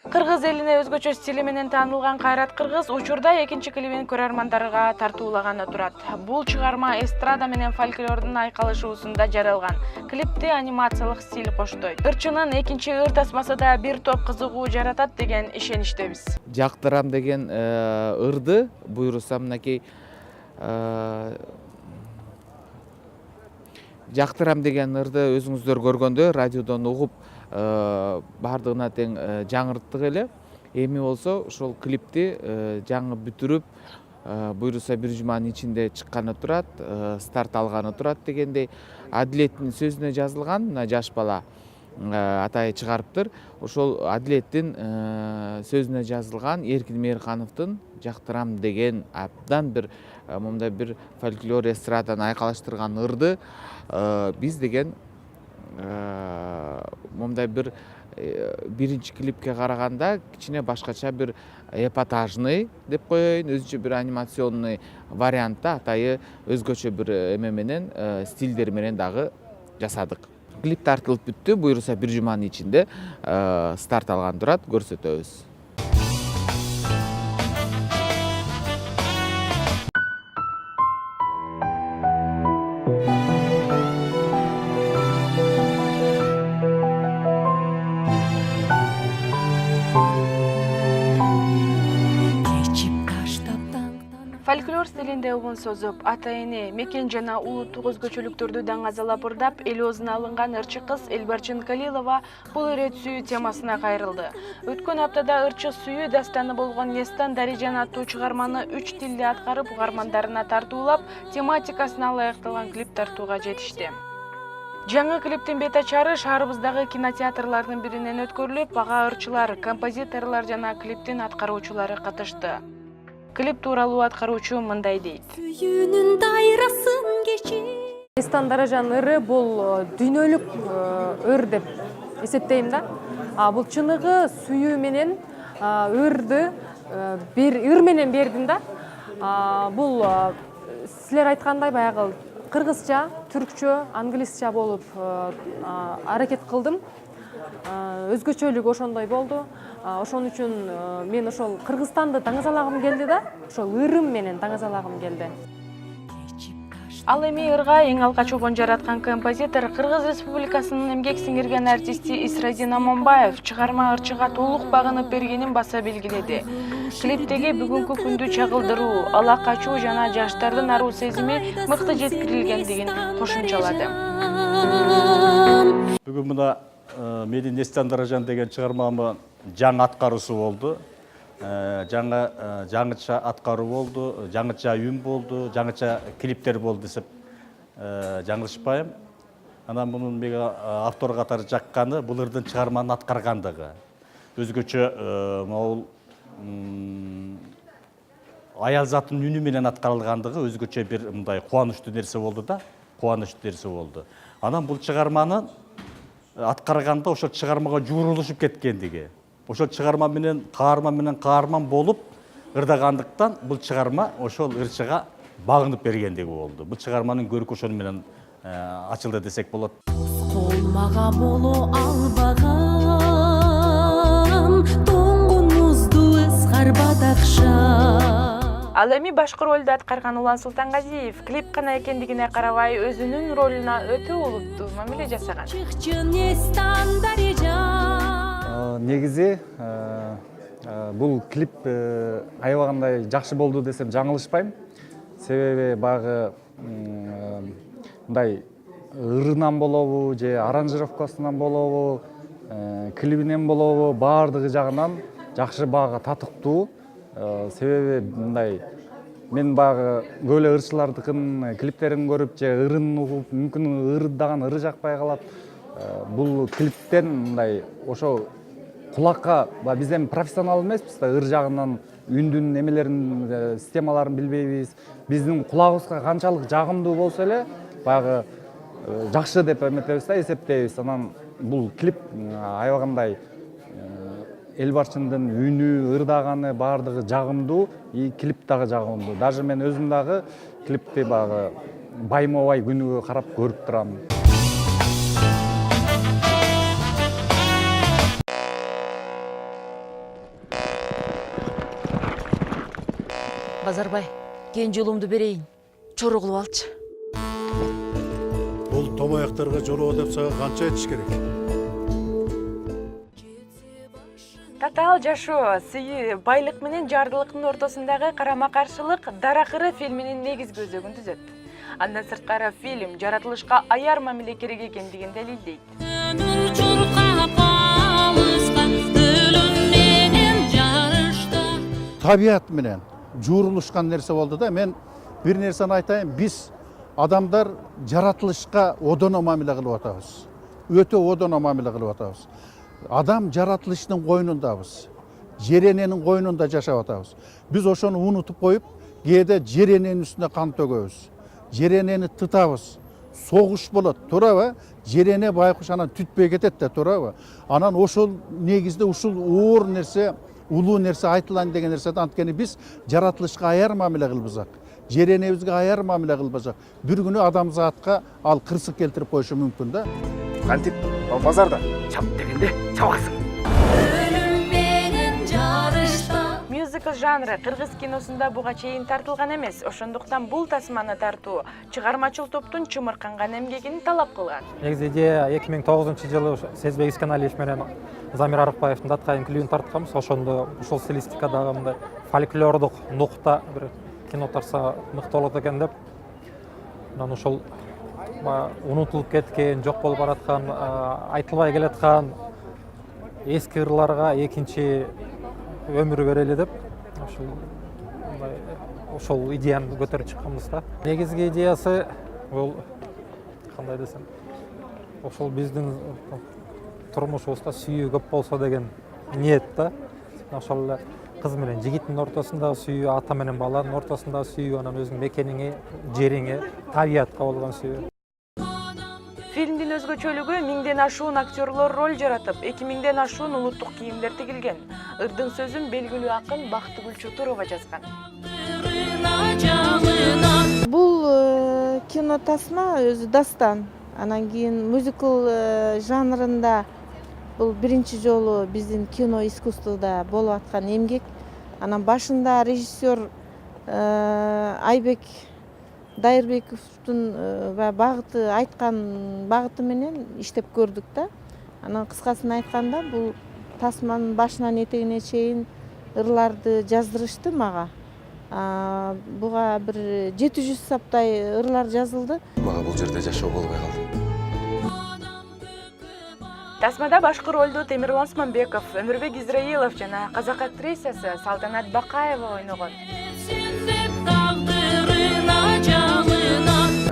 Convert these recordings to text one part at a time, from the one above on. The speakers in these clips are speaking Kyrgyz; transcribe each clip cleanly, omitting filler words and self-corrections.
Кыргыз элине өзгөчө стили менен таанылган Кайрат Кыргыз учурда экинчи клибин көрөрмандарга тартуулаганы турат. Бул чыгарма эстрада менен фольклордун айкалышуусунда жаралган. Клипти анимациялык стиль коштойт. Ырчынын экинчи ыр тасмасы да бир топ кызыгуу жаратат деген ишеничтебиз. Жактырам деген ырды буйруса мынакей жактырам деген ырды өзүңүздөр көргөндө радиодон угуп бардыгына тең жаңырттык эле. Эми болсо ошол клипти жаңы бүтүрүп буйруса бир жуманын ичинде чыкканы турат, старт алганы турат дегендей. Адилеттин сөзүнө жазылган, мына жаш бала атайы чыгарыптыр. Ошол Адилеттин сөзүнө жазылган Эркин Мээрхановдун жактырам деген абдан бир мындай бир фольклор эстраданы айкалыштырган ырды биз деген мындай бир биринчи клипке караганда кичине башкача бир эпатажный деп коеюн, өзүнчө бир анимационный вариантта атайы өзгөчө бир эме менен стилдер менен дагы жасадык. Клип тартылып бүттү, буйруса бир жуманын ичинде старт алган турат, көрсөтөбүз. Фольклор стилинде угун созуп, ата-эне, мекен жана улуттук өзгөчөлүктөрдү даңазалап ырдап, эл оозуна алынган ырчы кыз Элбарчын Калилова бул ирет сүйүү темасына кайрылды. Өткөн аптада ырчы сүйүү дастаны болгон Нестан Дарижан аттуу чыгарманы 3 тилде аткарып, угармандарына тартуулап, тематикасына ылайыкталган клип тартууга жетишти. Жаңы клиптин бет ачары шаарыбыздагы кинотеатрлардын биринен өткөрүлүп, ага ырчылар, композиторлор жана клиптин аткаруучулары катышты. Клип тууралуу аткаруучу мындай дейт. Нестан Дарижан ыры бул дүйнөлүк ыр деп эсептейм да. Бул чыныгы сүйүү менен ырды бир ыр менен бердим да. Бул силер айткандай баягы кыргызча, түркчө, англисча болуп аракет кылдым. Өзгөчөлүк ошондой болду. Ошон үчүн мен ошол Кыргызстанды таңазалагым келди да, ошол ырым менен таңазалагым келди. Ал эми ырга эң алга чобон жараткан композитор Кыргыз Республикасынын эмгек сиңирген артисти Исрадин Аманбаев чыгарма ырчыга толук багынып бергенин баса белгиледи. Клиптеги бүгүнкү күндү чагылдыруу, ала качуу жана жаштардын аруу сезими мыкты жеткирилгендигин кошумчалады. Бүгүн мына менин Нестан Дарижан деген чыгармамы жаңы аткаруусу болду. Жаңыча аткаруу болду, жаңыча үн болду, жаңыча клиптер болду десеп жаңылышпайм. Анан мунун мега автор катары жакканы бул ырдын чыгарманын аткаргандыгы. Өзгөчө могул аял затын үнү менен аткарылгандыгы өзгөчө бир мындай кубанычтуу нерсе болду да, кубанычтуу нерсе болду. Анан бул чыгарманы аткарганда ошол чыгармага жуурулушуп кеткендиги. Ошол чыгарма менен каарман болуп ырдагандыктан бул чыгарма ошол ырчыга багынып бергендиги болду. Бул чыгарманын көркү ошол менен ачылды десек болот. Колмага боло албаган тоңгун музду ызгар бадакша. Ал эми башкы ролду аткарган Улан Султангазиев клип гана экендигине карабай өзүнүн ролуна өтө олуттуу мамиле жасаган. Негизи бул клип аябагандай жакшы болду десем жаңылышпайм. Себеби багы мындай ырынан болобу же аранжировкасынан болобу, клибинен болобу баардыгы жагынан жакшы бага татыктуу. Себеби мындай мен багы көп эле ырчылардыкын клиптерин көрүп же ырын угуп, мүмкүн ырдаган ыры жакпай калат. Бул клиптен мындай ошо кулакка биз эми профессионал эмеспиз да, ыр жагынан үндүн эмелерин, системаларын билбейбиз. Биздин кулагыбызга канчалык жагымдуу болсо эле баягы жакшы деп эметебиз да, эсептейбиз. Анан бул клип аябагандай Элбарчындын үнү, ырдаганы баардыгы жагымдуу, и клип дагы жагымдуу. Даже мен өзүм дагы клипти багы байма-бай күнүгө карап көрүп турам. Базарбай, кенже ұлымды берейін. Чоры қылып алчы. Бұл томаяқтарға жолу деп саған қанша етіш керек? Татаал жашоо, сыйы, байлык менен жардылыктын ортосундагы карама-каршылык Даракыры фильминин негизги өзөгүн түзөт. Андан сырткары фильм жаратылышка аяр мамиле керек экендигин далилдейт. Табиат менен жуурулушкан нерсе болду да. Мен бир нерсени айтайын, биз адамдар жаратылышка одоно мамиле кылып атабыз. Өтө одоно мамиле кылып атабыз. Адам жаратылыштын койнундабыз. Жерененин койнунда жашап атабыз. Биз ошону унутуп коюп, кээде жерененин үстүнө кан төгөбүз. Жеренени тытабыз. Согуш болот, туурабы? Жерене байкуш анан түтпөй кетет да, туурабы? Анан ошол негизде ушул оор нерсе, улуу нерсе айтылан деген нерсе, анткени биз жаратылышка аяр мамиле кылбасак, жеренебизге аяр мамиле кылбасак, бир күнү адамзатка ал кырсык келтирип коюшу мүмкүн да. Кантип базарда чап дегенде чабасың. Мюзикл жанры кыргыз киносунда буга чейин тартылган эмес. Ошондуктан бул тасманы тартуу чыгармачыл топтун чымырканган эмгегин талап кылган. Негизи идея 2009-жылы Сезбек Исканалиев менен Замир Арыкбаевдин Даткайын клибин тартканбыз. Ошондо ушул стилистикадагы мындай фольклордук нукта бир кино тарса мыкты болот экен деп. Анан ошол унутулуп кеткен, жок болуп бараткан, айтылбай келаткан эски ырларга экинчи өмүр берели деп ошол идеяны көтөрүп чыкканбыз да. Негизги идеясы бул кандай десем, ошол биздин турмушубузда сүйүү көп болсо деген ниет да. Ошол эле кыз менен жигиттин ортосундагы сүйүү, ата менен баланын ортосундагы сүйүү, анан өзүңүн мекениңе, жериңе, табиятка болгон сүйүү. Фильмдин өзгөчөлүгү 1000ден ашуун актерлор роль жаратып, 2000ден ашуун улуттук кийимдер тигилген. Ырдын сөзүн белгилүү акын Бактыгүл Чотурова жазган. Бул кино тасма өзү дастан. Анан кийин мюзикл жанрында бул биринчи жолу биздин кино искусствода болуп аткан эмгек. Анан башында режиссер Айбек Дайырбековдун багыты айткан багыты менен иштеп көрдүк да. Анан кыскасын айтканда бул тасманын башынан этегине чейин ырларды жаздырышты мага. Буга бир 700 саптай ырлар жазылды. Мага бул жерде жашоо болбой калды. Тасмада башкы ролду Темирлан Осмонбеков, Өмүрбек Израилов жана казак актрисасы Салтанат Бакаева ойногон.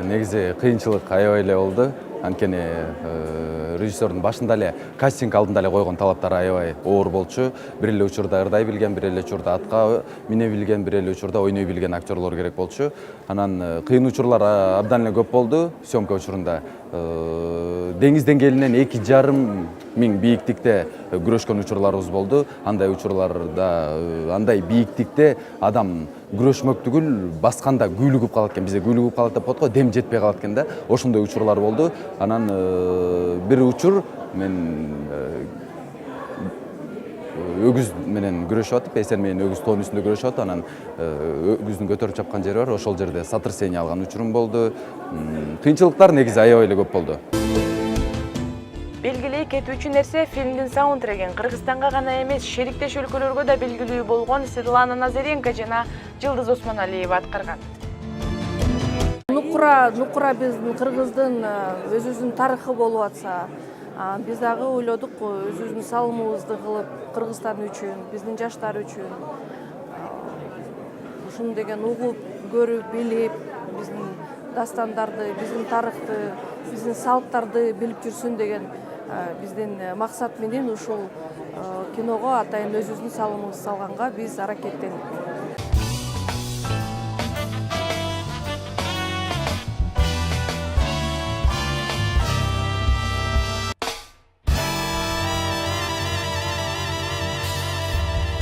Негизи кыйынчылык аябай эле болду. Анткени режиссердун башында эле кастинг алдында эле койгон талаптары аябай оор болчу. Бир эле учурда ырдай билген, бир эле учурда атка мине билген, бир эле учурда ойной билген актерлор керек болчу. Анан кыйын учурлар абдан эле көп болду съемка учурунда. Деңиз деңгээлинен 2,5 миң бийиктикте күрөшкөн учурларыбыз болду. Андай учурларда, андай бийиктикте адам күрөшмөк түгүл, басканда күүлүгүп калат экен. Бизде күүлүгүп калат деп коет го, дем жетпей калат экен да. Ошондой учурлар болду. Анан бир учур мен өгүз менен күрөшүп атып, эсен менен өгүз тоонун үстүндө күрөшүп атып, анан өгүздүн көтөрүп чапкан жери бар. Ошол жерде сотрясение алган учурум болду. Кыйынчылыктар негизи аябай эле көп болду. Белгилей кетүүчү нерсе фильмдин саундтрегин Кыргызстанга гана эмес, шериктеш өлкөлөргө да белгилүү болгон Светлана Назаренко жана Жылдыз Осмоналиева аткарган. Нукура биздин кыргыздын өзүбүздүн тарыхы болуп атса, биз дагы ойлодук өзүбүздүн салымыбызды кылып Кыргызстан үчүн, биздин жаштар үчүн ушуну деген угуп, көрүп, билип, биздин дастандарды, биздин тарыхты, биздин салттарды билип жүрсүн деген биздин максат менен ушул киного атайын өзүбүздүн салымыбызды салганга биз аракеттендик.